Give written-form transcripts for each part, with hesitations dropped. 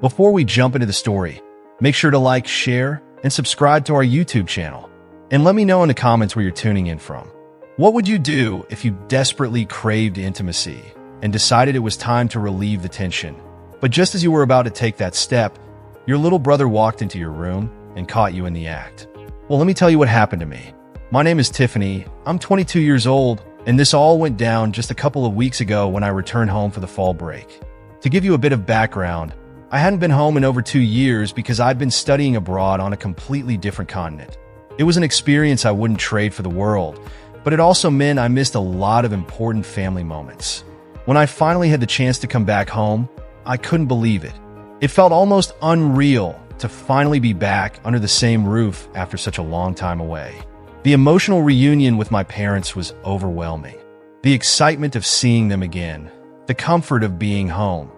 Before we jump into the story, make sure to like, share, and subscribe to our YouTube channel. And let me know in the comments where you're tuning in from. What would you do if you desperately craved intimacy and decided it was time to relieve the tension? But just as you were about to take that step, your little brother walked into your room and caught you in the act. Well, let me tell you what happened to me. My name is Tiffany. I'm 22 years old, and this all went down just a couple of weeks ago when I returned home for the fall break. To give you a bit of background, I hadn't been home in over 2 years because I'd been studying abroad on a completely different continent. It was an experience I wouldn't trade for the world, but it also meant I missed a lot of important family moments. When I finally had the chance to come back home, I couldn't believe it. It felt almost unreal to finally be back under the same roof after such a long time away. The emotional reunion with my parents was overwhelming. The excitement of seeing them again, the comfort of being home.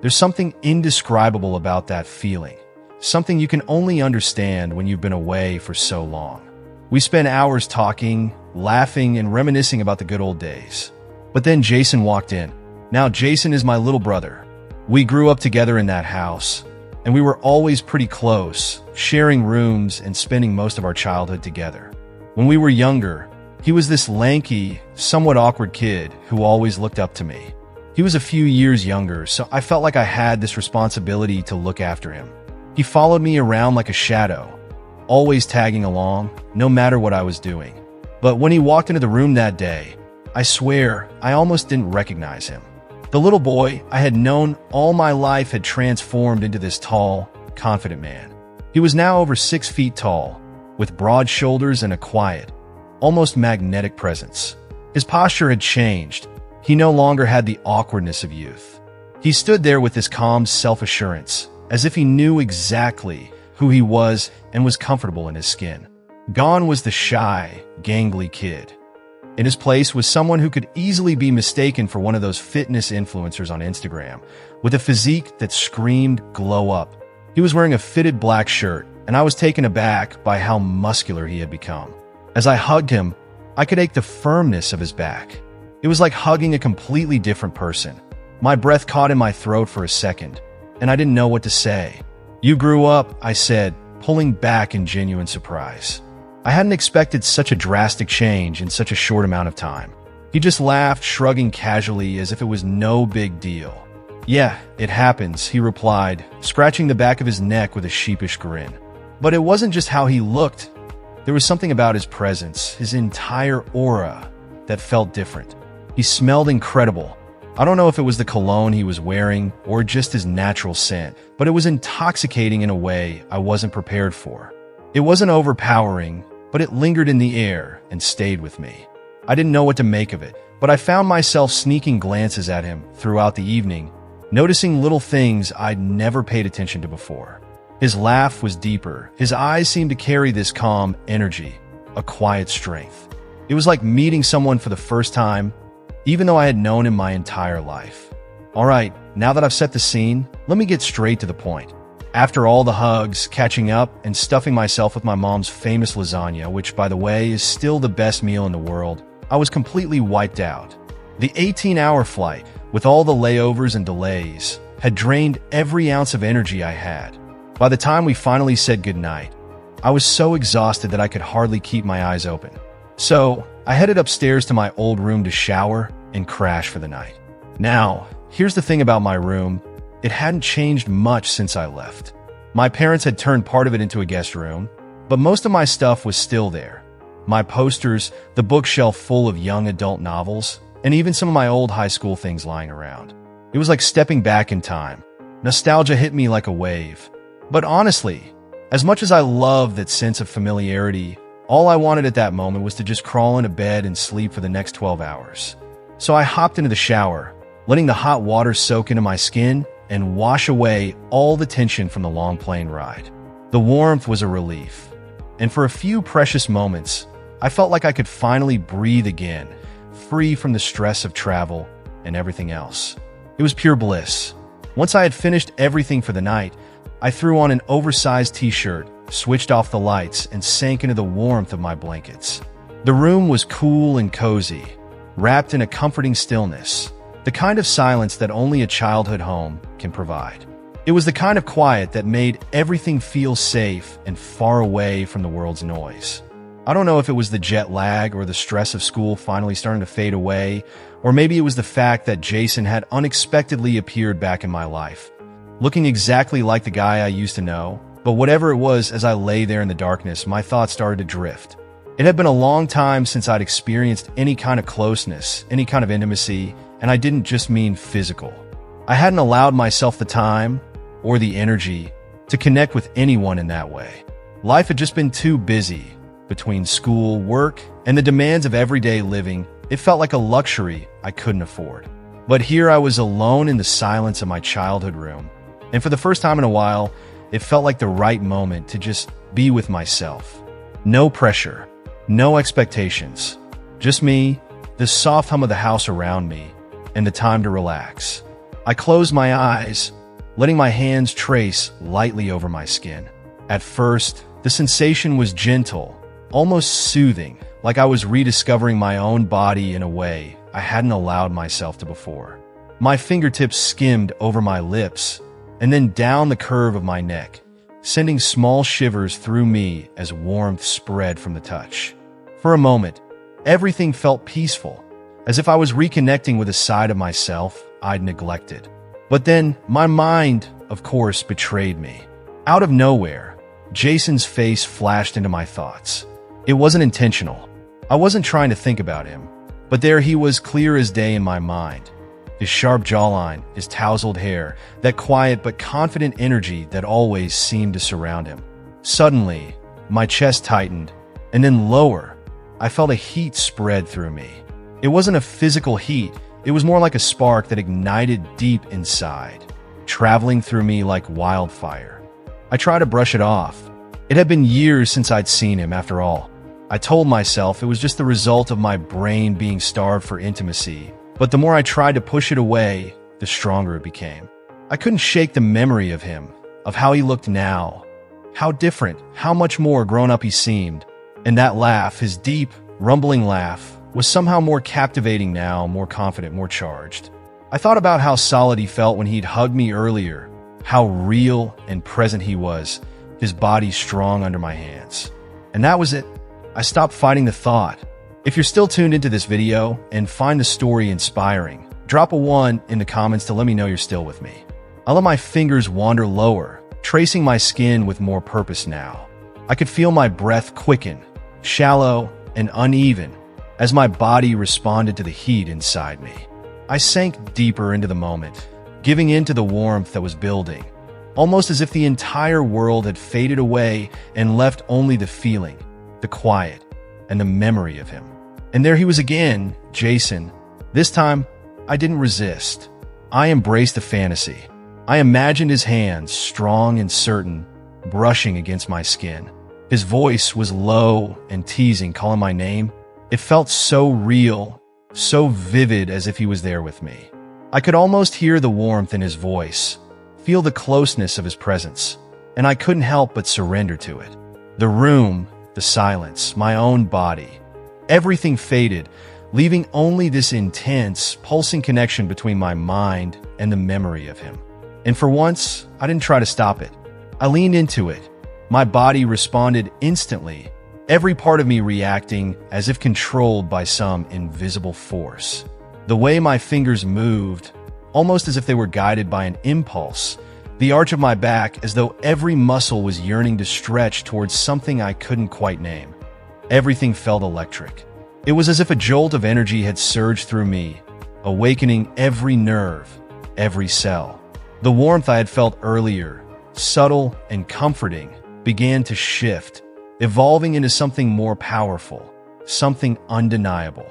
There's something indescribable about that feeling, something you can only understand when you've been away for so long. We spent hours talking, laughing, and reminiscing about the good old days. But then Jason walked in. Now, Jason is my little brother. We grew up together in that house, and we were always pretty close, sharing rooms and spending most of our childhood together. When we were younger, he was this lanky, somewhat awkward kid who always looked up to me. He was a few years younger, so I felt like I had this responsibility to look after him. He followed me around like a shadow, always tagging along, no matter what I was doing. But when he walked into the room that day, I swear I almost didn't recognize him. The little boy I had known all my life had transformed into this tall, confident man. He was now over 6 feet tall, with broad shoulders and a quiet, almost magnetic presence. His posture had changed. He no longer had the awkwardness of youth. He stood there with this calm self-assurance, as if he knew exactly who he was and was comfortable in his skin. Gone was the shy, gangly kid. In his place was someone who could easily be mistaken for one of those fitness influencers on Instagram, with a physique that screamed glow up. He was wearing a fitted black shirt, and I was taken aback by how muscular he had become. As I hugged him, I could ache the firmness of his back. It was like hugging a completely different person. My breath caught in my throat for a second, and I didn't know what to say. "You grew up," I said, pulling back in genuine surprise. I hadn't expected such a drastic change in such a short amount of time. He just laughed, shrugging casually as if it was no big deal. "Yeah, it happens," he replied, scratching the back of his neck with a sheepish grin. But it wasn't just how he looked. There was something about his presence, his entire aura, that felt different. He smelled incredible. I don't know if it was the cologne he was wearing or just his natural scent, but it was intoxicating in a way I wasn't prepared for. It wasn't overpowering, but it lingered in the air and stayed with me. I didn't know what to make of it, but I found myself sneaking glances at him throughout the evening, noticing little things I'd never paid attention to before. His laugh was deeper. His eyes seemed to carry this calm energy, a quiet strength. It was like meeting someone for the first time, even though I had known him my entire life. All right, now that I've set the scene, let me get straight to the point. After all the hugs, catching up, and stuffing myself with my mom's famous lasagna, which, by the way, is still the best meal in the world, I was completely wiped out. The 18-hour flight, with all the layovers and delays, had drained every ounce of energy I had. By the time we finally said goodnight, I was so exhausted that I could hardly keep my eyes open. So, I headed upstairs to my old room to shower and crash for the night. Now, here's the thing about my room. It hadn't changed much since I left. My parents had turned part of it into a guest room, but most of my stuff was still there. My posters, the bookshelf full of young adult novels, and even some of my old high school things lying around. It was like stepping back in time. Nostalgia hit me like a wave. But honestly, as much as I love that sense of familiarity, all I wanted at that moment was to just crawl into bed and sleep for the next 12 hours. So I hopped into the shower, letting the hot water soak into my skin and wash away all the tension from the long plane ride. The warmth was a relief, and for a few precious moments, I felt like I could finally breathe again, free from the stress of travel and everything else. It was pure bliss. Once I had finished everything for the night, I threw on an oversized t-shirt, switched off the lights, and sank into the warmth of my blankets. The room was cool and cozy, wrapped in a comforting stillness, the kind of silence that only a childhood home can provide. It was the kind of quiet that made everything feel safe and far away from the world's noise. I don't know if it was the jet lag or the stress of school finally starting to fade away, or maybe it was the fact that Jason had unexpectedly appeared back in my life, looking exactly like the guy I used to know. But whatever it was, as I lay there in the darkness, my thoughts started to drift. It had been a long time since I'd experienced any kind of closeness, any kind of intimacy, and I didn't just mean physical. I hadn't allowed myself the time or the energy to connect with anyone in that way. Life had just been too busy. Between school, work, and the demands of everyday living, it felt like a luxury I couldn't afford. But here I was alone in the silence of my childhood room, and for the first time in a while, it felt like the right moment to just be with myself. No pressure, no expectations, just me, the soft hum of the house around me, and the time to relax. I closed my eyes, letting my hands trace lightly over my skin. At first, the sensation was gentle, almost soothing, like I was rediscovering my own body in a way I hadn't allowed myself to before. My fingertips skimmed over my lips and then down the curve of my neck, sending small shivers through me as warmth spread from the touch. For a moment, everything felt peaceful, as if I was reconnecting with a side of myself I'd neglected. But then my mind, of course, betrayed me. Out of nowhere, Jason's face flashed into my thoughts. It wasn't intentional. I wasn't trying to think about him, but there he was, clear as day in my mind. His sharp jawline, his tousled hair, that quiet but confident energy that always seemed to surround him. Suddenly, my chest tightened, and then lower, I felt a heat spread through me. It wasn't a physical heat, it was more like a spark that ignited deep inside, traveling through me like wildfire. I tried to brush it off. It had been years since I'd seen him, after all. I told myself it was just the result of my brain being starved for intimacy, but the more I tried to push it away, the stronger it became. I couldn't shake the memory of him, of how he looked now, how different, how much more grown up he seemed. And that laugh, his deep, rumbling laugh, was somehow more captivating now, more confident, more charged. I thought about how solid he felt when he'd hugged me earlier, how real and present he was, his body strong under my hands. And that was it. I stopped fighting the thought. If you're still tuned into this video and find the story inspiring, drop a 1 in the comments to let me know you're still with me. I let my fingers wander lower, tracing my skin with more purpose now. I could feel my breath quicken, shallow and uneven, as my body responded to the heat inside me. I sank deeper into the moment, giving in to the warmth that was building, almost as if the entire world had faded away and left only the feeling, the quiet, and the memory of him. And there he was again, Jason. This time, I didn't resist. I embraced the fantasy. I imagined his hands, strong and certain, brushing against my skin. His voice was low and teasing, calling my name. It felt so real, so vivid, as if he was there with me. I could almost hear the warmth in his voice, feel the closeness of his presence, and I couldn't help but surrender to it. The room, the silence, my own body, everything faded, leaving only this intense, pulsing connection between my mind and the memory of him. And for once, I didn't try to stop it. I leaned into it. My body responded instantly, every part of me reacting as if controlled by some invisible force. The way my fingers moved, almost as if they were guided by an impulse, the arch of my back as though every muscle was yearning to stretch towards something I couldn't quite name. Everything felt electric. It was as if a jolt of energy had surged through me, awakening every nerve, every cell. The warmth I had felt earlier, subtle and comforting, began to shift, evolving into something more powerful, something undeniable.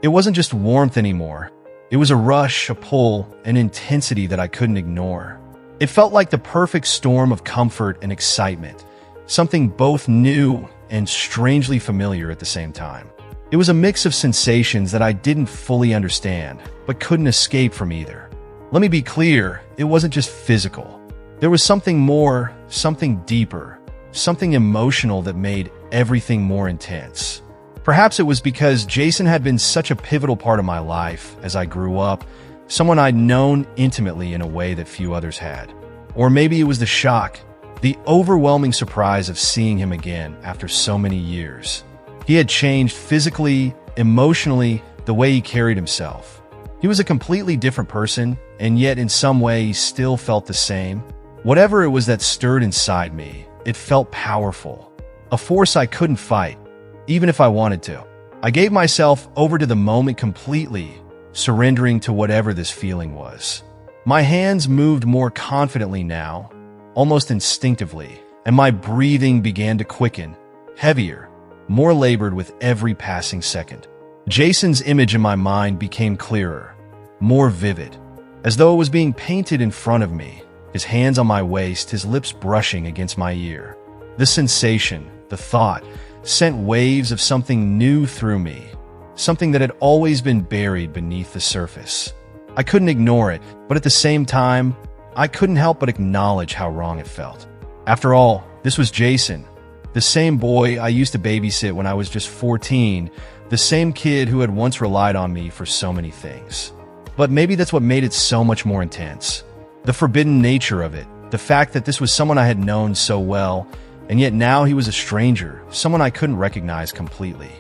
It wasn't just warmth anymore. It was a rush, a pull, an intensity that I couldn't ignore. It felt like the perfect storm of comfort and excitement, something both new and strangely familiar at the same time. It was a mix of sensations that I didn't fully understand, but couldn't escape from either. Let me be clear, it wasn't just physical. There was something more, something deeper, something emotional that made everything more intense. Perhaps it was because Jason had been such a pivotal part of my life as I grew up, someone I'd known intimately in a way that few others had. Or maybe it was the shock, the overwhelming surprise of seeing him again after so many years. He had changed physically, emotionally, the way he carried himself. He was a completely different person, and yet in some way he still felt the same. Whatever it was that stirred inside me, it felt powerful. A force I couldn't fight, even if I wanted to. I gave myself over to the moment completely, surrendering to whatever this feeling was. My hands moved more confidently now, almost instinctively, and my breathing began to quicken, heavier, more labored with every passing second. Jason's image in my mind became clearer, more vivid, as though it was being painted in front of me, his hands on my waist, his lips brushing against my ear. The sensation, the thought, sent waves of something new through me, something that had always been buried beneath the surface. I couldn't ignore it, but at the same time, I couldn't help but acknowledge how wrong it felt. After all, this was Jason, the same boy I used to babysit when I was just 14, the same kid who had once relied on me for so many things. But maybe that's what made it so much more intense. The forbidden nature of it, the fact that this was someone I had known so well, and yet now he was a stranger, someone I couldn't recognize completely.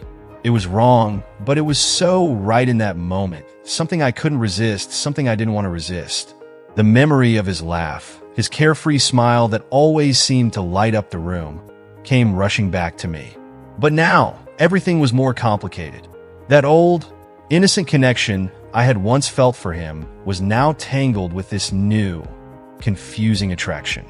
It was wrong, but it was so right in that moment, something I couldn't resist, something I didn't want to resist. The memory of his laugh, his carefree smile that always seemed to light up the room, came rushing back to me. But now, everything was more complicated. That old, innocent connection I had once felt for him was now tangled with this new, confusing attraction.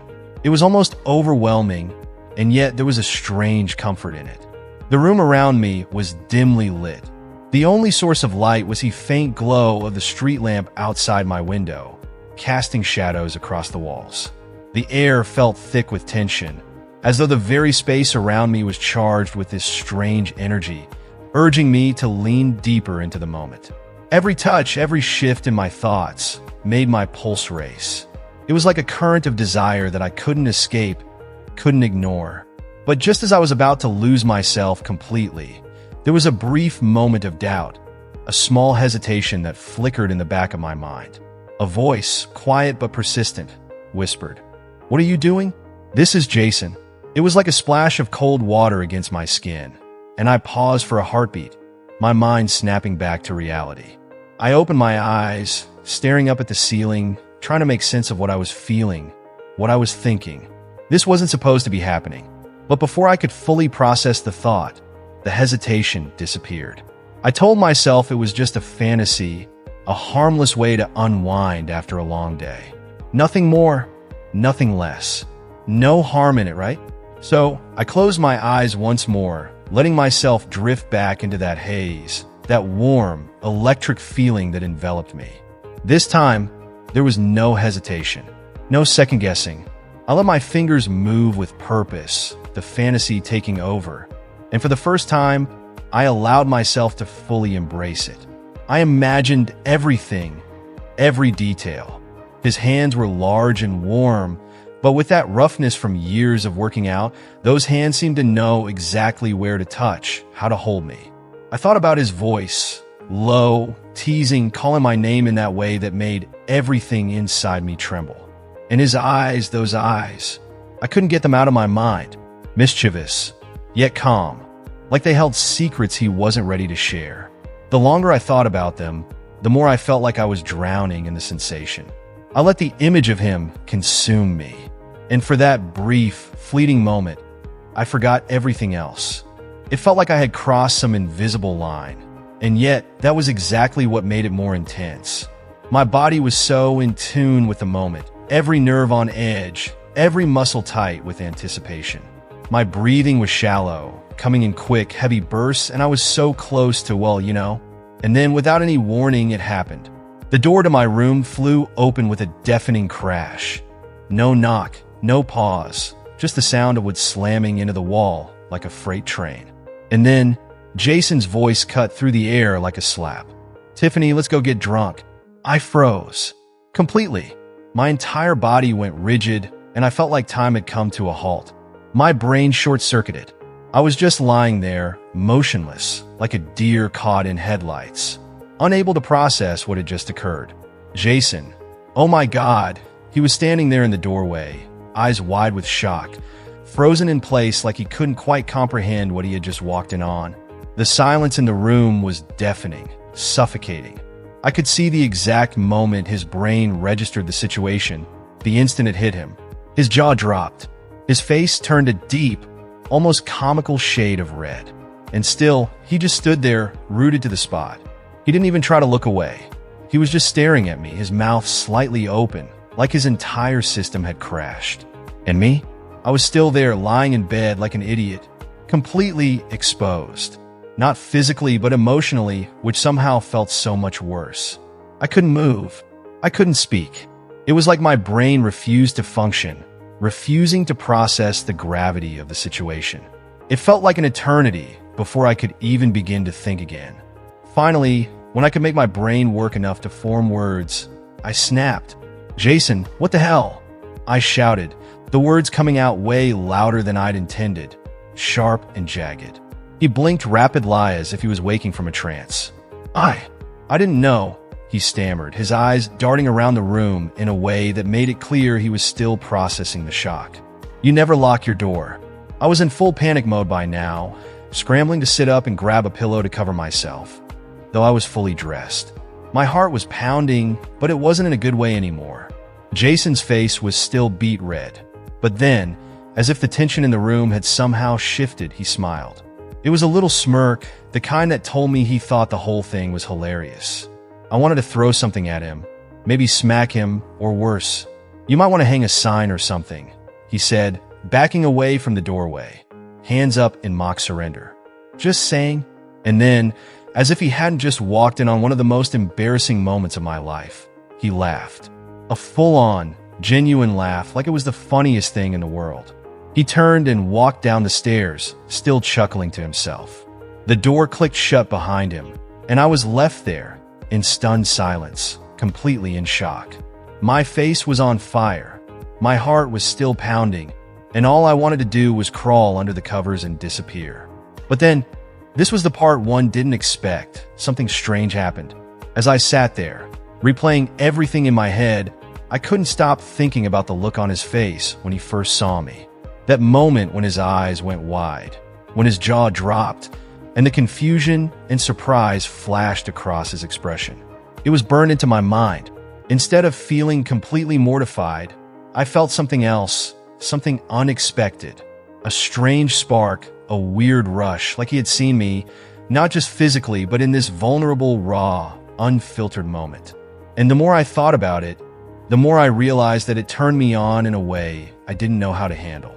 It was almost overwhelming, and yet there was a strange comfort in it. The room around me was dimly lit. The only source of light was the faint glow of the street lamp outside my window, casting shadows across the walls. The air felt thick with tension, as though the very space around me was charged with this strange energy, urging me to lean deeper into the moment. Every touch, every shift in my thoughts made my pulse race. It was like a current of desire that I couldn't escape, couldn't ignore. But just as I was about to lose myself completely, there was a brief moment of doubt, a small hesitation that flickered in the back of my mind. A voice, quiet but persistent, whispered, "What are you doing?" "This is Jason." It was like a splash of cold water against my skin, and I paused for a heartbeat, my mind snapping back to reality. I opened my eyes, staring up at the ceiling, trying to make sense of what I was feeling, what I was thinking. This wasn't supposed to be happening. But before I could fully process the thought, the hesitation disappeared. I told myself it was just a fantasy, a harmless way to unwind after a long day. Nothing more, nothing less. No harm in it, right? So I closed my eyes once more, letting myself drift back into that haze, that warm, electric feeling that enveloped me. This time, there was no hesitation, no second guessing. I let my fingers move with purpose, the fantasy taking over, and for the first time, I allowed myself to fully embrace it. I imagined everything, every detail. His hands were large and warm, but with that roughness from years of working out, those hands seemed to know exactly where to touch, how to hold me. I thought about his voice, low, teasing, calling my name in that way that made everything inside me tremble. And his eyes, those eyes, I couldn't get them out of my mind. Mischievous, yet calm, like they held secrets he wasn't ready to share. The longer I thought about them, the more I felt like I was drowning in the sensation. I let the image of him consume me. And for that brief, fleeting moment, I forgot everything else. It felt like I had crossed some invisible line. And yet, that was exactly what made it more intense. My body was so in tune with the moment, every nerve on edge, every muscle tight with anticipation. My breathing was shallow, coming in quick, heavy bursts, and I was so close to, well, And then, without any warning, it happened. The door to my room flew open with a deafening crash. No knock, no pause, just the sound of wood slamming into the wall like a freight train. And then, Jason's voice cut through the air like a slap. "Tiffany, let's go get drunk." I froze. Completely. My entire body went rigid, and I felt like time had come to a halt. My brain short-circuited. I was just lying there, motionless, like a deer caught in headlights, unable to process what had just occurred. Jason, oh my God, He was standing there in the doorway, eyes wide with shock, frozen in place like he couldn't quite comprehend what he had just walked in on. The silence in the room was deafening, suffocating. I could see the exact moment his brain registered the situation, the instant it hit him. His jaw dropped. His face turned a deep, almost comical shade of red. And still, he just stood there, rooted to the spot. He didn't even try to look away. He was just staring at me, his mouth slightly open, like his entire system had crashed. And me? I was still there, lying in bed like an idiot, completely exposed. Not physically, but emotionally, which somehow felt so much worse. I couldn't move. I couldn't speak. It was like my brain refused to function, refusing to process the gravity of the situation. It felt like an eternity before I could even begin to think again. Finally, when I could make my brain work enough to form words, I snapped. "Jason, what the hell?" I shouted, the words coming out way louder than I'd intended, sharp and jagged. He blinked rapidly as if he was waking from a trance. I didn't know," he stammered, his eyes darting around the room in a way that made it clear he was still processing the shock. "You never lock your door." I was in full panic mode by now, scrambling to sit up and grab a pillow to cover myself, though I was fully dressed. My heart was pounding, but it wasn't in a good way anymore. Jason's face was still beet red, but then, as if the tension in the room had somehow shifted, he smiled. It was a little smirk, the kind that told me he thought the whole thing was hilarious. I wanted to throw something at him, maybe smack him, or worse. "You might want to hang a sign or something," he said, backing away from the doorway, hands up in mock surrender. "Just saying." And then, as if he hadn't just walked in on one of the most embarrassing moments of my life, he laughed. A full-on, genuine laugh, like it was the funniest thing in the world. He turned and walked down the stairs, still chuckling to himself. The door clicked shut behind him, and I was left there, in stunned silence, completely in shock. My face was on fire, my heart was still pounding, and all I wanted to do was crawl under the covers and disappear. But then, this was the part one didn't expect. Something strange happened. As I sat there, replaying everything in my head, I couldn't stop thinking about the look on his face when he first saw me. That moment when his eyes went wide, when his jaw dropped, and the confusion and surprise flashed across his expression. It was burned into my mind. Instead of feeling completely mortified, I felt something else, something unexpected. A strange spark, a weird rush, like he had seen me, not just physically, but in this vulnerable, raw, unfiltered moment. And the more I thought about it, the more I realized that it turned me on in a way I didn't know how to handle.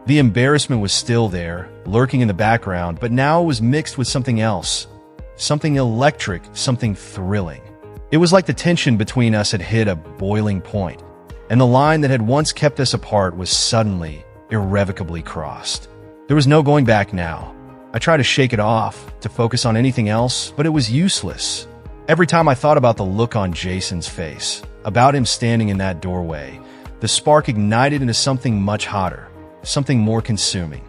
The embarrassment was still there, lurking in the background, but now it was mixed with something else. Something electric, something thrilling. It was like the tension between us had hit a boiling point, and the line that had once kept us apart was suddenly, irrevocably crossed. There was no going back now. I tried to shake it off, to focus on anything else, but it was useless. Every time I thought about the look on Jason's face, about him standing in that doorway, the spark ignited into something much hotter, something more consuming.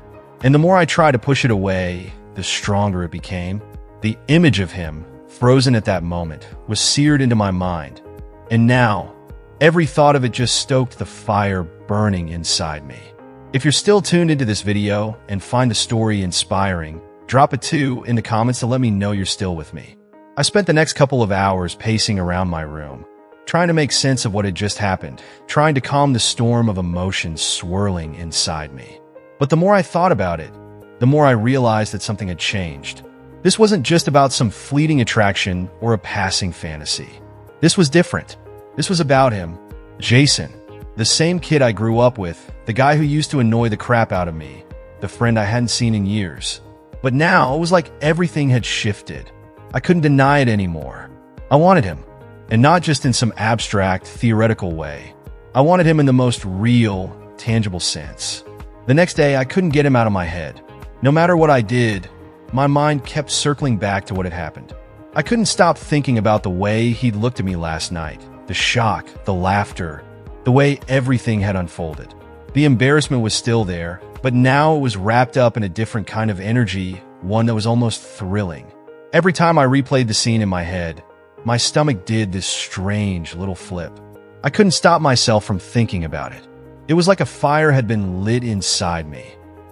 And the more I tried to push it away, the stronger it became. The image of him, frozen at that moment, was seared into my mind. And now, every thought of it just stoked the fire burning inside me. If you're still tuned into this video and find the story inspiring, drop a 2 in the comments to let me know you're still with me. I spent the next couple of hours pacing around my room, trying to make sense of what had just happened, trying to calm the storm of emotions swirling inside me. But the more I thought about it, the more I realized that something had changed. This wasn't just about some fleeting attraction or a passing fantasy. This was different. This was about him, Jason, the same kid I grew up with, the guy who used to annoy the crap out of me, the friend I hadn't seen in years. But now it was like everything had shifted. I couldn't deny it anymore. I wanted him. And not just in some abstract, theoretical way. I wanted him in the most real, tangible sense. The next day, I couldn't get him out of my head. No matter what I did, my mind kept circling back to what had happened. I couldn't stop thinking about the way he'd looked at me last night, the shock, the laughter, the way everything had unfolded. The embarrassment was still there, but now it was wrapped up in a different kind of energy, one that was almost thrilling. Every time I replayed the scene in my head, my stomach did this strange little flip. I couldn't stop myself from thinking about it. It was like a fire had been lit inside me,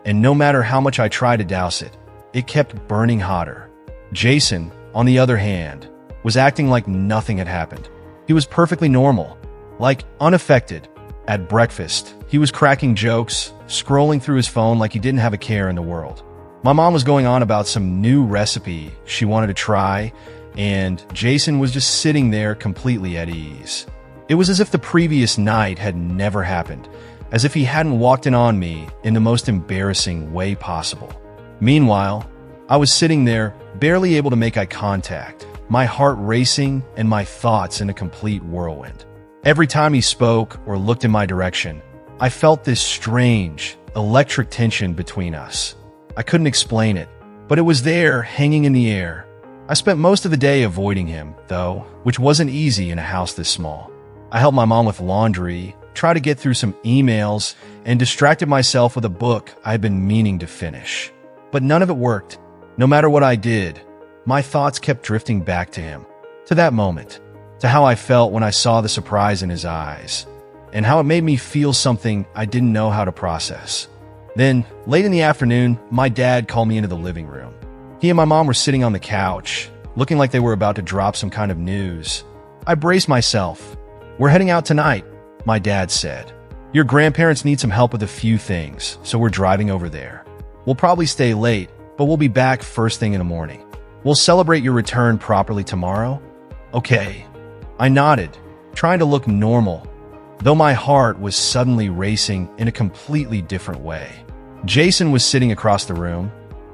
and no matter how much I tried to douse it, it kept burning hotter. Jason, on the other hand, was acting like nothing had happened. He was perfectly normal, like unaffected. At breakfast, he was cracking jokes, scrolling through his phone like he didn't have a care in the world. My mom was going on about some new recipe she wanted to try, and Jason was just sitting there completely at ease. It was as if the previous night had never happened, as if he hadn't walked in on me in the most embarrassing way possible. Meanwhile, I was sitting there, barely able to make eye contact, my heart racing and my thoughts in a complete whirlwind. Every time he spoke or looked in my direction, I felt this strange, electric tension between us. I couldn't explain it, but it was there, hanging in the air. I spent most of the day avoiding him, though, which wasn't easy in a house this small. I helped my mom with laundry, tried to get through some emails, and distracted myself with a book I had been meaning to finish. But none of it worked. No matter what I did, my thoughts kept drifting back to him, to that moment, to how I felt when I saw the surprise in his eyes, and how it made me feel something I didn't know how to process. Then, late in the afternoon, my dad called me into the living room. He and my mom were sitting on the couch, looking like they were about to drop some kind of news. I braced myself. "We're heading out tonight," my dad said. "Your grandparents need some help with a few things, so we're driving over there. We'll probably stay late, but we'll be back first thing in the morning. We'll celebrate your return properly tomorrow." "Okay." I nodded, trying to look normal, though my heart was suddenly racing in a completely different way. Jason was sitting across the room,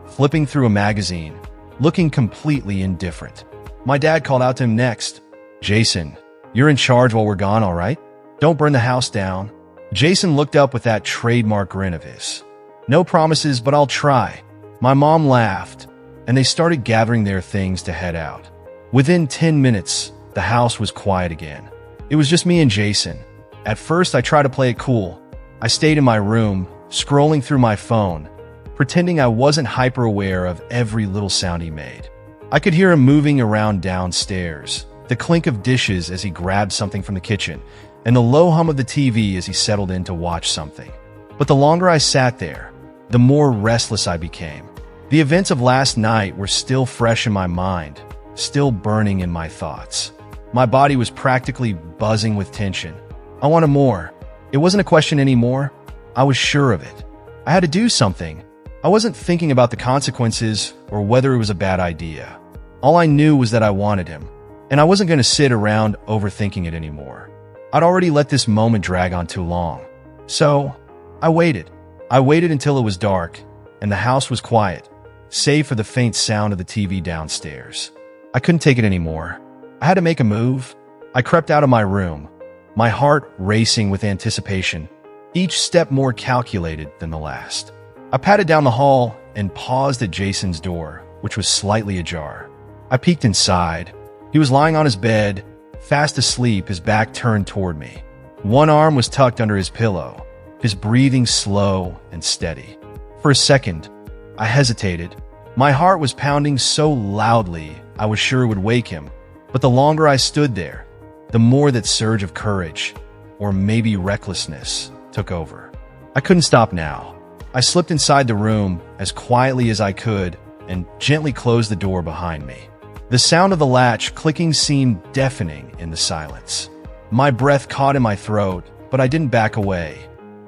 flipping through a magazine, looking completely indifferent. My dad called out to him next. "Jason, you're in charge while we're gone, all right? Don't burn the house down." Jason looked up with that trademark grin of his. "No promises, but I'll try." My mom laughed, and they started gathering their things to head out. Within 10 minutes, the house was quiet again. It was just me and Jason. At first, I tried to play it cool. I stayed in my room, scrolling through my phone, pretending I wasn't hyper-aware of every little sound he made. I could hear him moving around downstairs, the clink of dishes as he grabbed something from the kitchen, and the low hum of the TV as he settled in to watch something. But the longer I sat there, the more restless I became. The events of last night were still fresh in my mind, still burning in my thoughts. My body was practically buzzing with tension. I wanted more. It wasn't a question anymore. I was sure of it. I had to do something. I wasn't thinking about the consequences or whether it was a bad idea. All I knew was that I wanted him, and I wasn't going to sit around overthinking it anymore. I'd already let this moment drag on too long. So, I waited. I waited until it was dark, and the house was quiet, save for the faint sound of the TV downstairs. I couldn't take it anymore. I had to make a move. I crept out of my room, my heart racing with anticipation, each step more calculated than the last. I patted down the hall and paused at Jason's door, which was slightly ajar. I peeked inside. He was lying on his bed, fast asleep, his back turned toward me. One arm was tucked under his pillow, his breathing slow and steady. For a second, I hesitated. My heart was pounding so loudly I was sure it would wake him. But the longer I stood there, the more that surge of courage, or maybe recklessness, took over. I couldn't stop now. I slipped inside the room as quietly as I could and gently closed the door behind me. The sound of the latch clicking seemed deafening in the silence. My breath caught in my throat, but I didn't back away.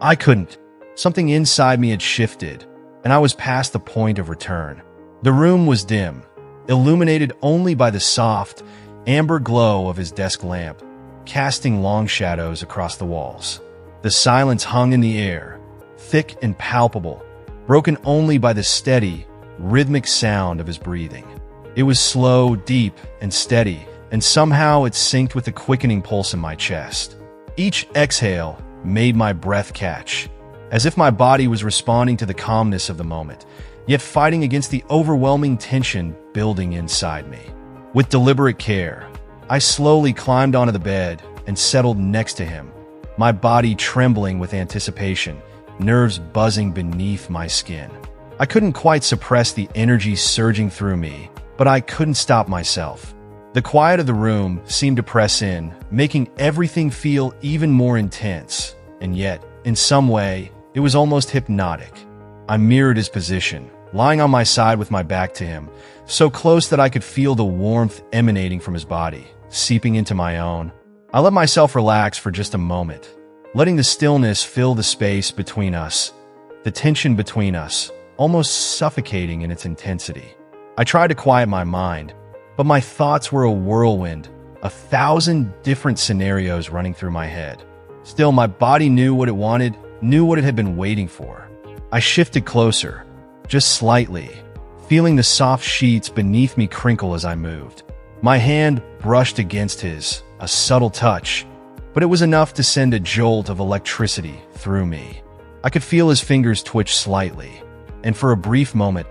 I couldn't. Something inside me had shifted, and I was past the point of return. The room was dim, illuminated only by the soft, amber glow of his desk lamp, casting long shadows across the walls. The silence hung in the air, thick and palpable, broken only by the steady, rhythmic sound of his breathing. It was slow, deep, and steady, and somehow it synced with the quickening pulse in my chest. Each exhale made my breath catch, as if my body was responding to the calmness of the moment, yet fighting against the overwhelming tension building inside me. With deliberate care, I slowly climbed onto the bed and settled next to him, my body trembling with anticipation, nerves buzzing beneath my skin. I couldn't quite suppress the energy surging through me, but I couldn't stop myself. The The quiet of the room seemed to press in, making everything feel even more intense. And yet, in some way, it was almost hypnotic. I mirrored his position, lying on my side with my back to him, so close that I could feel the warmth emanating from his body, seeping into my own. I let myself relax for just a moment, letting the stillness fill the space between us, the tension between us, almost suffocating in its intensity. I tried to quiet my mind, but my thoughts were a whirlwind, 1,000 different scenarios running through my head. Still, my body knew what it wanted, knew what it had been waiting for. I shifted closer, just slightly, feeling the soft sheets beneath me crinkle as I moved. My hand brushed against his, a subtle touch, but it was enough to send a jolt of electricity through me. I could feel his fingers twitch slightly, and for a brief moment,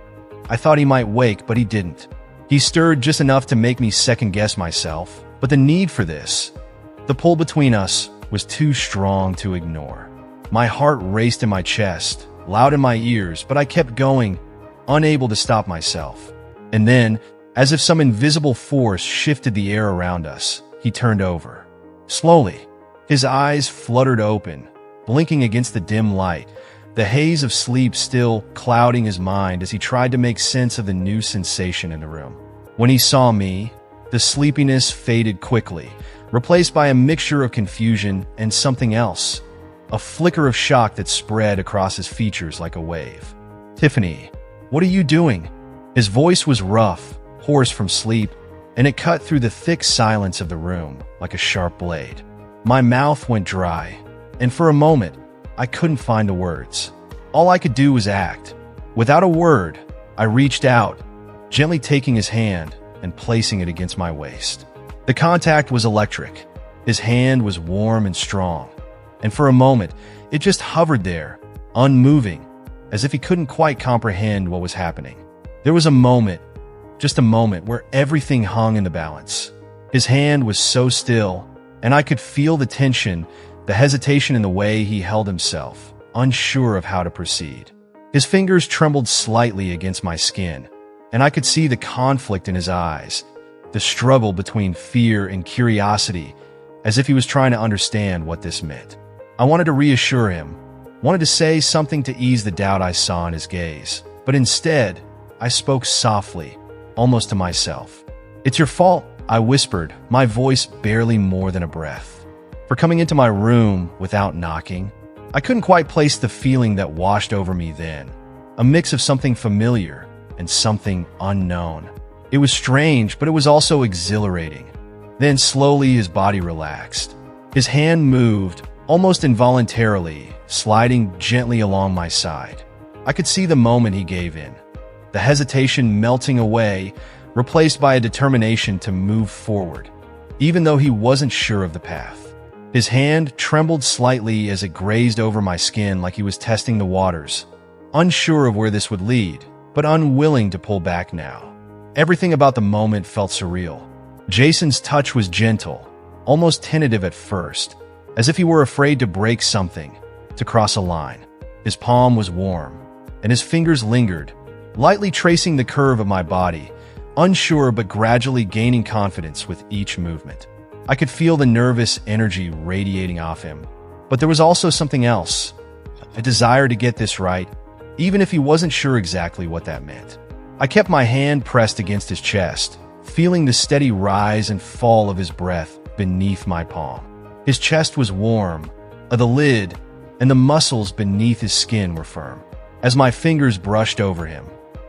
I thought he might wake, but he didn't. He stirred just enough to make me second-guess myself, but the need for this, the pull between us, was too strong to ignore. My heart raced in my chest, loud in my ears, but I kept going, unable to stop myself. And then, as if some invisible force shifted the air around us, he turned over. Slowly, his eyes fluttered open, blinking against the dim light, the haze of sleep still clouding his mind as he tried to make sense of the new sensation in the room. When he saw me, the sleepiness faded quickly, replaced by a mixture of confusion and something else, a flicker of shock that spread across his features like a wave. "Tiffany, what are you doing?" His voice was rough, hoarse from sleep, and it cut through the thick silence of the room like a sharp blade. My mouth went dry, and for a moment, I couldn't find the words. All I could do was act. Without a word, I reached out, gently taking his hand and placing it against my waist. The contact was electric. His hand was warm and strong, and for a moment, it just hovered there, unmoving, as if he couldn't quite comprehend what was happening. There was a moment, just a moment, where everything hung in the balance. His hand was so still, and I could feel the tension, the hesitation in the way he held himself, unsure of how to proceed. His fingers trembled slightly against my skin, and I could see the conflict in his eyes, the struggle between fear and curiosity, as if he was trying to understand what this meant. I wanted to reassure him, wanted to say something to ease the doubt I saw in his gaze, but instead, I spoke softly, almost to myself. "It's your fault," I whispered, my voice barely more than a breath, "for coming into my room without knocking." I couldn't quite place the feeling that washed over me then, a mix of something familiar and something unknown. It was strange, but it was also exhilarating. Then slowly his body relaxed. His hand moved, almost involuntarily, sliding gently along my side. I could see the moment he gave in, the hesitation melting away, replaced by a determination to move forward, even though he wasn't sure of the path. His hand trembled slightly as it grazed over my skin like he was testing the waters, unsure of where this would lead, but unwilling to pull back now. Everything about the moment felt surreal. Jason's touch was gentle, almost tentative at first, as if he were afraid to break something, to cross a line. His palm was warm, and his fingers lingered, lightly tracing the curve of my body, unsure but gradually gaining confidence with each movement. I could feel the nervous energy radiating off him, but there was also something else, a desire to get this right, even if he wasn't sure exactly what that meant. I kept my hand pressed against his chest, feeling the steady rise and fall of his breath beneath my palm. His chest was warm, the lid and the muscles beneath his skin were firm. As my fingers brushed over him,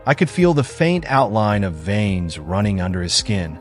I could feel the faint outline of veins running under his skin,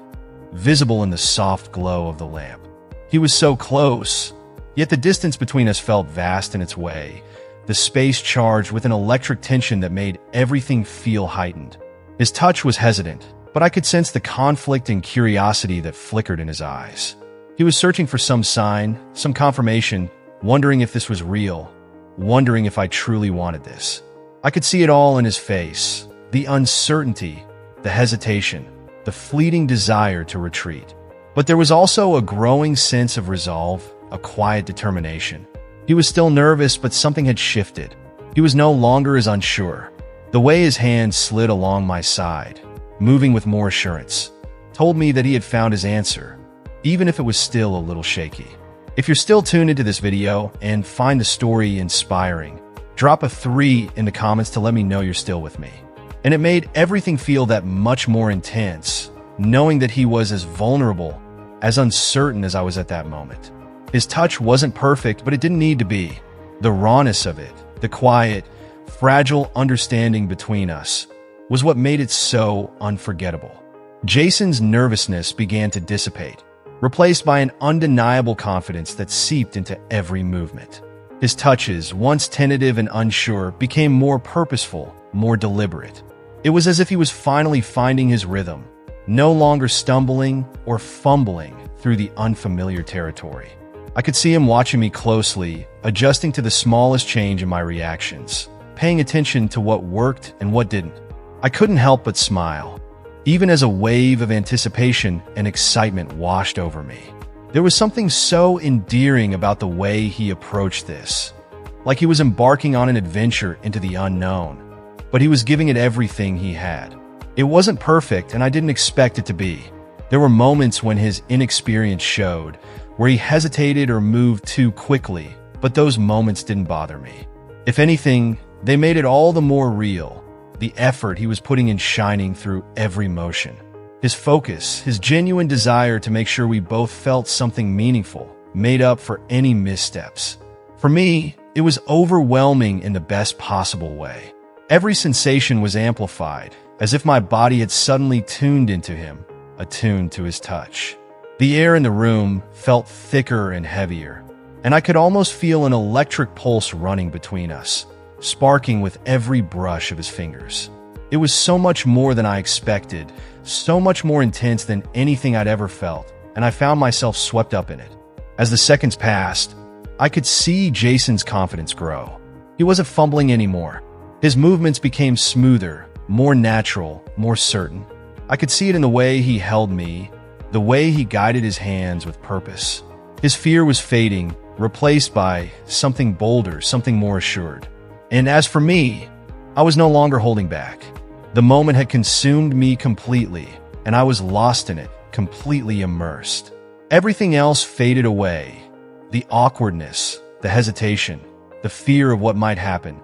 visible in the soft glow of the lamp. He was so close, yet the distance between us felt vast in its way, the space charged with an electric tension that made everything feel heightened. His touch was hesitant, but I could sense the conflict and curiosity that flickered in his eyes. He was searching for some sign, some confirmation, wondering if this was real, wondering if I truly wanted this. I could see it all in his face, the uncertainty, the hesitation, the fleeting desire to retreat. But there was also a growing sense of resolve, a quiet determination. He was still nervous, but something had shifted. He was no longer as unsure. The way his hand slid along my side, moving with more assurance. told me that he had found his answer, even if it was still a little shaky. If you're still tuned into this video and find the story inspiring, drop a 3 in the comments to let me know you're still with me. And it made everything feel that much more intense, knowing that he was as vulnerable, as uncertain as I was at that moment. His touch wasn't perfect, but it didn't need to be. The rawness of it, the quiet, fragile understanding between us, was what made it so unforgettable. Jason's nervousness began to dissipate, replaced by an undeniable confidence that seeped into every movement. His touches, once tentative and unsure, became more purposeful, more deliberate. It was as if he was finally finding his rhythm, no longer stumbling or fumbling through the unfamiliar territory. I could see him watching me closely, adjusting to the smallest change in my reactions, paying attention to what worked and what didn't. I couldn't help but smile, even as a wave of anticipation and excitement washed over me. There was something so endearing about the way he approached this, like he was embarking on an adventure into the unknown, but he was giving it everything he had. It wasn't perfect, and I didn't expect it to be. There were moments when his inexperience showed, where he hesitated or moved too quickly, but those moments didn't bother me. If anything, they made it all the more real, the effort he was putting in shining through every motion. His focus, his genuine desire to make sure we both felt something meaningful, made up for any missteps. For me, it was overwhelming in the best possible way. Every sensation was amplified, as if my body had suddenly tuned into him, attuned to his touch. The air in the room felt thicker and heavier, and I could almost feel an electric pulse running between us, sparking with every brush of his fingers. It was so much more than I expected, so much more intense than anything I'd ever felt, and I found myself swept up in it. As the seconds passed, I could see Jason's confidence grow. He wasn't fumbling anymore. His movements became smoother, more natural, more certain. I could see it in the way he held me, the way he guided his hands with purpose. His fear was fading, replaced by something bolder, something more assured. And as for me, I was no longer holding back. The moment had consumed me completely, and I was lost in it, completely immersed. Everything else faded away. The awkwardness, the hesitation, the fear of what might happen,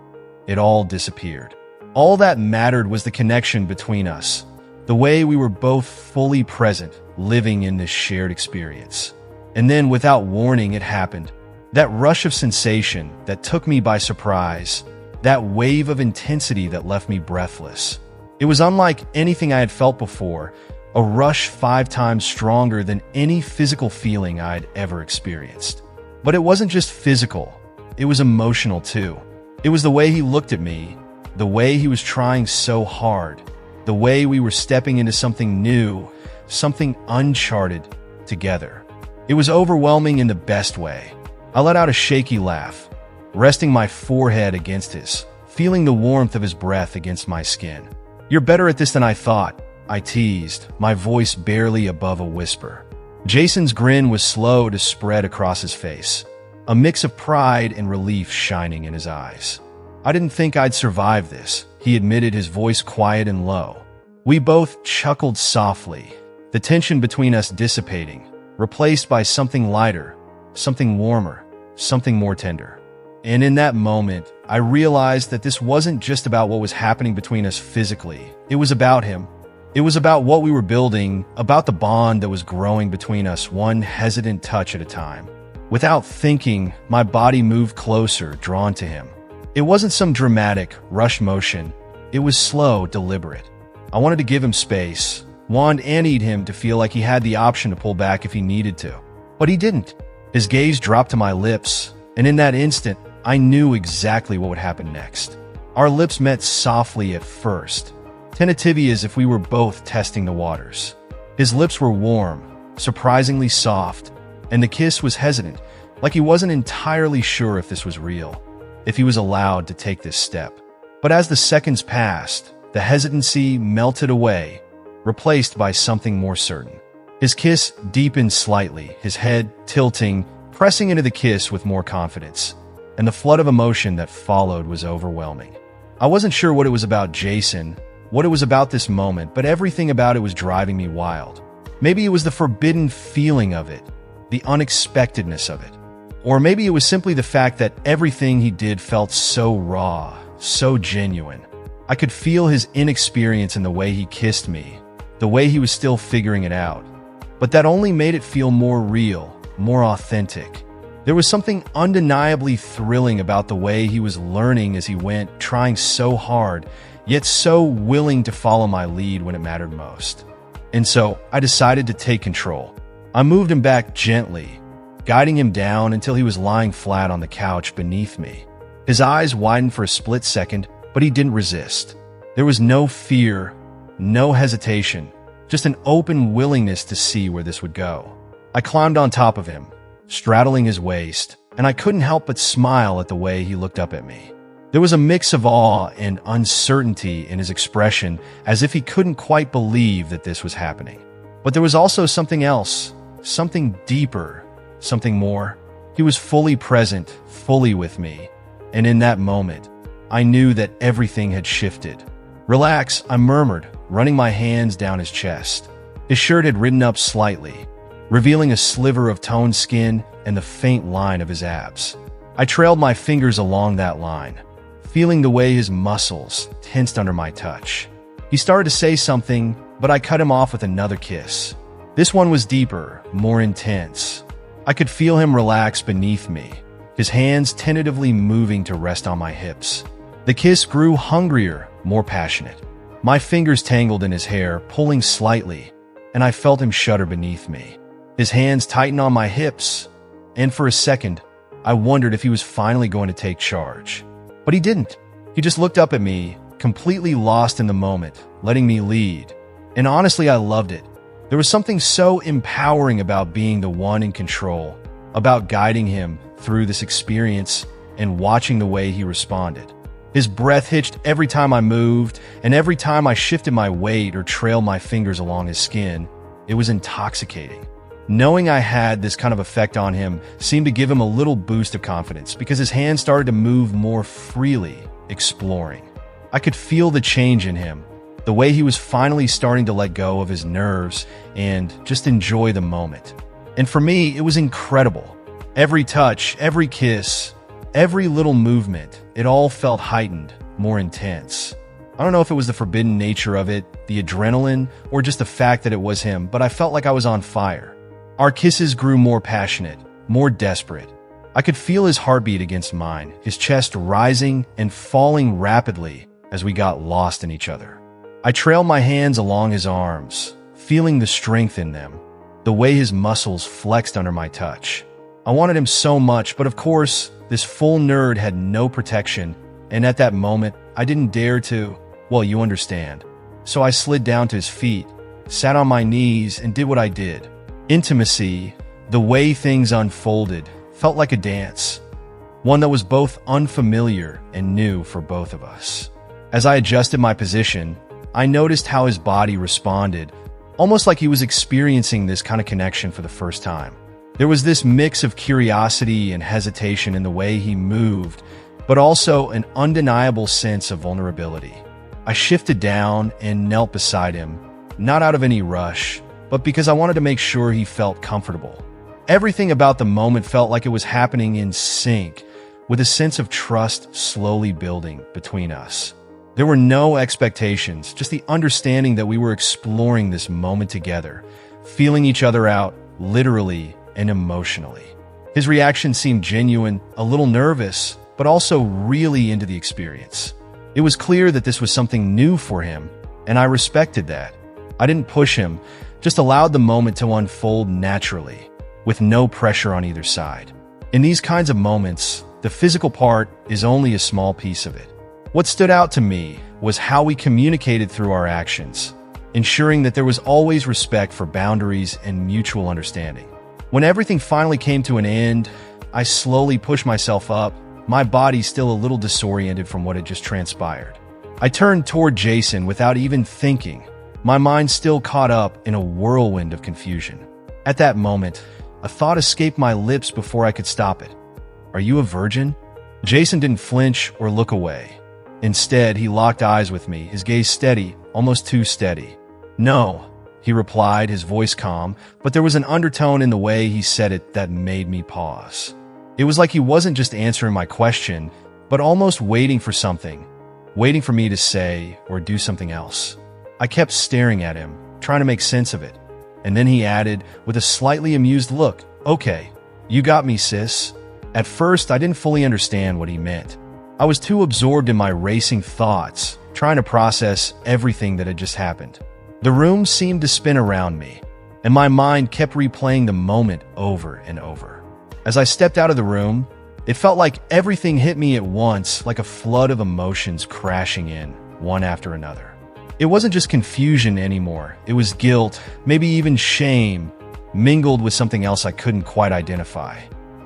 it all disappeared. All that mattered was the connection between us, the way we were both fully present, living in this shared experience. And then, without warning, it happened. That rush of sensation that took me by surprise, that wave of intensity that left me breathless. It was unlike anything I had felt before, a rush 5 times stronger than any physical feeling I had ever experienced. But it wasn't just physical, it was emotional too. It was the way he looked at me, the way he was trying so hard, the way we were stepping into something new, something uncharted together. It was overwhelming in the best way. I let out a shaky laugh, resting my forehead against his, feeling the warmth of his breath against my skin. "You're better at this than I thought," I teased, my voice barely above a whisper. Jason's grin was slow to spread across his face, a mix of pride and relief shining in his eyes. "I didn't think I'd survive this," he admitted, his voice quiet and low. We both chuckled softly, the tension between us dissipating, replaced by something lighter, something warmer, something more tender. And in that moment, I realized that this wasn't just about what was happening between us physically. It was about him. It was about what we were building, about the bond that was growing between us, one hesitant touch at a time. Without thinking, my body moved closer, drawn to him. It wasn't some dramatic, rush motion. It was slow, deliberate. I wanted to give him space, wanted and need him to feel like he had the option to pull back if he needed to. But he didn't. His gaze dropped to my lips, and in that instant, I knew exactly what would happen next. Our lips met softly at first, tentatively as if we were both testing the waters. His lips were warm, surprisingly soft, and the kiss was hesitant, like he wasn't entirely sure if this was real, if he was allowed to take this step. But as the seconds passed, the hesitancy melted away, replaced by something more certain. His kiss deepened slightly, his head tilting, pressing into the kiss with more confidence, and the flood of emotion that followed was overwhelming. I wasn't sure what it was about Jason, what it was about this moment, but everything about it was driving me wild. Maybe it was the forbidden feeling of it, the unexpectedness of it. Or maybe it was simply the fact that everything he did felt so raw, so genuine. I could feel his inexperience in the way he kissed me, the way he was still figuring it out. But that only made it feel more real, more authentic. There was something undeniably thrilling about the way he was learning as he went, trying so hard, yet so willing to follow my lead when it mattered most. And so I decided to take control. I moved him back gently, guiding him down until he was lying flat on the couch beneath me. His eyes widened for a split second, but he didn't resist. There was no fear, no hesitation, just an open willingness to see where this would go. I climbed on top of him, straddling his waist, and I couldn't help but smile at the way he looked up at me. There was a mix of awe and uncertainty in his expression, as if he couldn't quite believe that this was happening. But there was also something else, something deeper, something more. He was fully present, fully with me, and in that moment, I knew that everything had shifted. "Relax," I murmured, running my hands down his chest. His shirt had ridden up slightly, revealing a sliver of toned skin and the faint line of his abs. I trailed my fingers along that line, feeling the way his muscles tensed under my touch. He started to say something, but I cut him off with another kiss. This one was deeper, more intense. I could feel him relax beneath me, his hands tentatively moving to rest on my hips. The kiss grew hungrier, more passionate. My fingers tangled in his hair, pulling slightly, and I felt him shudder beneath me. His hands tightened on my hips, and for a second, I wondered if he was finally going to take charge. But he didn't. He just looked up at me, completely lost in the moment, letting me lead. And honestly, I loved it. There was something so empowering about being the one in control, about guiding him through this experience and watching the way he responded. His breath hitched every time I moved, and every time I shifted my weight or trailed my fingers along his skin. It was intoxicating. Knowing I had this kind of effect on him seemed to give him a little boost of confidence because his hands started to move more freely, exploring. I could feel the change in him, the way he was finally starting to let go of his nerves and just enjoy the moment. And for me, it was incredible. Every touch, every kiss, every little movement, it all felt heightened, more intense. I don't know if it was the forbidden nature of it, the adrenaline, or just the fact that it was him, but I felt like I was on fire. Our kisses grew more passionate, more desperate. I could feel his heartbeat against mine, his chest rising and falling rapidly as we got lost in each other. I trailed my hands along his arms, feeling the strength in them, the way his muscles flexed under my touch. I wanted him so much, but of course, this full nerd had no protection, and at that moment, I didn't dare to, well, you understand. So I slid down to his feet, sat on my knees, and did what I did. Intimacy, the way things unfolded, felt like a dance, one that was both unfamiliar and new for both of us. As I adjusted my position, I noticed how his body responded, almost like he was experiencing this kind of connection for the first time. There was this mix of curiosity and hesitation in the way he moved, but also an undeniable sense of vulnerability. I shifted down and knelt beside him, not out of any rush, but because I wanted to make sure he felt comfortable. Everything about the moment felt like it was happening in sync, with a sense of trust slowly building between us. There were no expectations, just the understanding that we were exploring this moment together, feeling each other out, literally and emotionally. His reaction seemed genuine, a little nervous, but also really into the experience. It was clear that this was something new for him, and I respected that. I didn't push him, just allowed the moment to unfold naturally, with no pressure on either side. In these kinds of moments, the physical part is only a small piece of it. What stood out to me was how we communicated through our actions, ensuring that there was always respect for boundaries and mutual understanding. When everything finally came to an end, I slowly pushed myself up, my body still a little disoriented from what had just transpired. I turned toward Jason without even thinking, my mind still caught up in a whirlwind of confusion. At that moment, a thought escaped my lips before I could stop it. "Are you a virgin?" Jason didn't flinch or look away. Instead, he locked eyes with me, his gaze steady, almost too steady. "No," he replied, his voice calm, but there was an undertone in the way he said it that made me pause. It was like he wasn't just answering my question, but almost waiting for something, waiting for me to say or do something else. I kept staring at him, trying to make sense of it. And then he added, with a slightly amused look, "Okay, you got me, sis." At first, I didn't fully understand what he meant. I was too absorbed in my racing thoughts, trying to process everything that had just happened. The room seemed to spin around me, and my mind kept replaying the moment over and over. As I stepped out of the room, it felt like everything hit me at once, like a flood of emotions crashing in, one after another. It wasn't just confusion anymore. It was guilt, maybe even shame, mingled with something else I couldn't quite identify.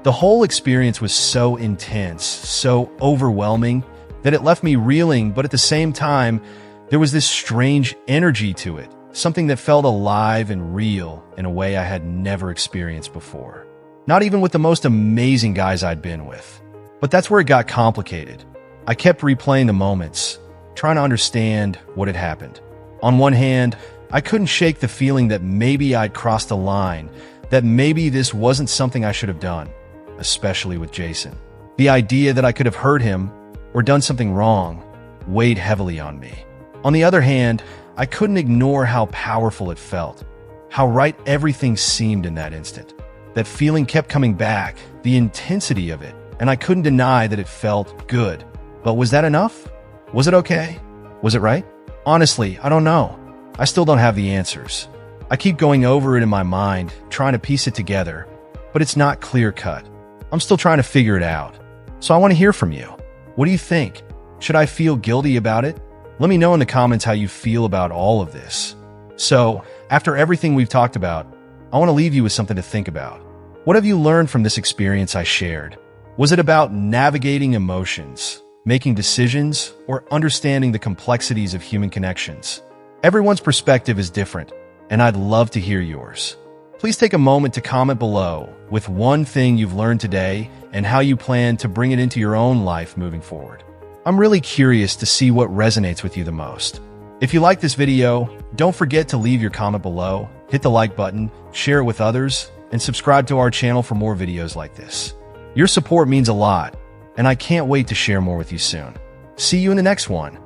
The whole experience was so intense, so overwhelming, that it left me reeling, but at the same time, there was this strange energy to it, something that felt alive and real in a way I had never experienced before. Not even with the most amazing guys I'd been with. But that's where it got complicated. I kept replaying the moments, trying to understand what had happened. On one hand, I couldn't shake the feeling that maybe I'd crossed a line, that maybe this wasn't something I should have done, especially with Jason. The idea that I could have hurt him or done something wrong weighed heavily on me. On the other hand, I couldn't ignore how powerful it felt, how right everything seemed in that instant. That feeling kept coming back, the intensity of it, and I couldn't deny that it felt good. But was that enough? Was it okay? Was it right? Honestly, I don't know. I still don't have the answers. I keep going over it in my mind, trying to piece it together, but it's not clear-cut. I'm still trying to figure it out. So I want to hear from you. What do you think? Should I feel guilty about it? Let me know in the comments how you feel about all of this. So, after everything we've talked about, I want to leave you with something to think about. What have you learned from this experience I shared? Was it about navigating emotions, making decisions, or understanding the complexities of human connections? Everyone's perspective is different, and I'd love to hear yours. Please take a moment to comment below with one thing you've learned today and how you plan to bring it into your own life moving forward. I'm really curious to see what resonates with you the most. If you like this video, don't forget to leave your comment below, hit the like button, share it with others, and subscribe to our channel for more videos like this. Your support means a lot, and I can't wait to share more with you soon. See you in the next one.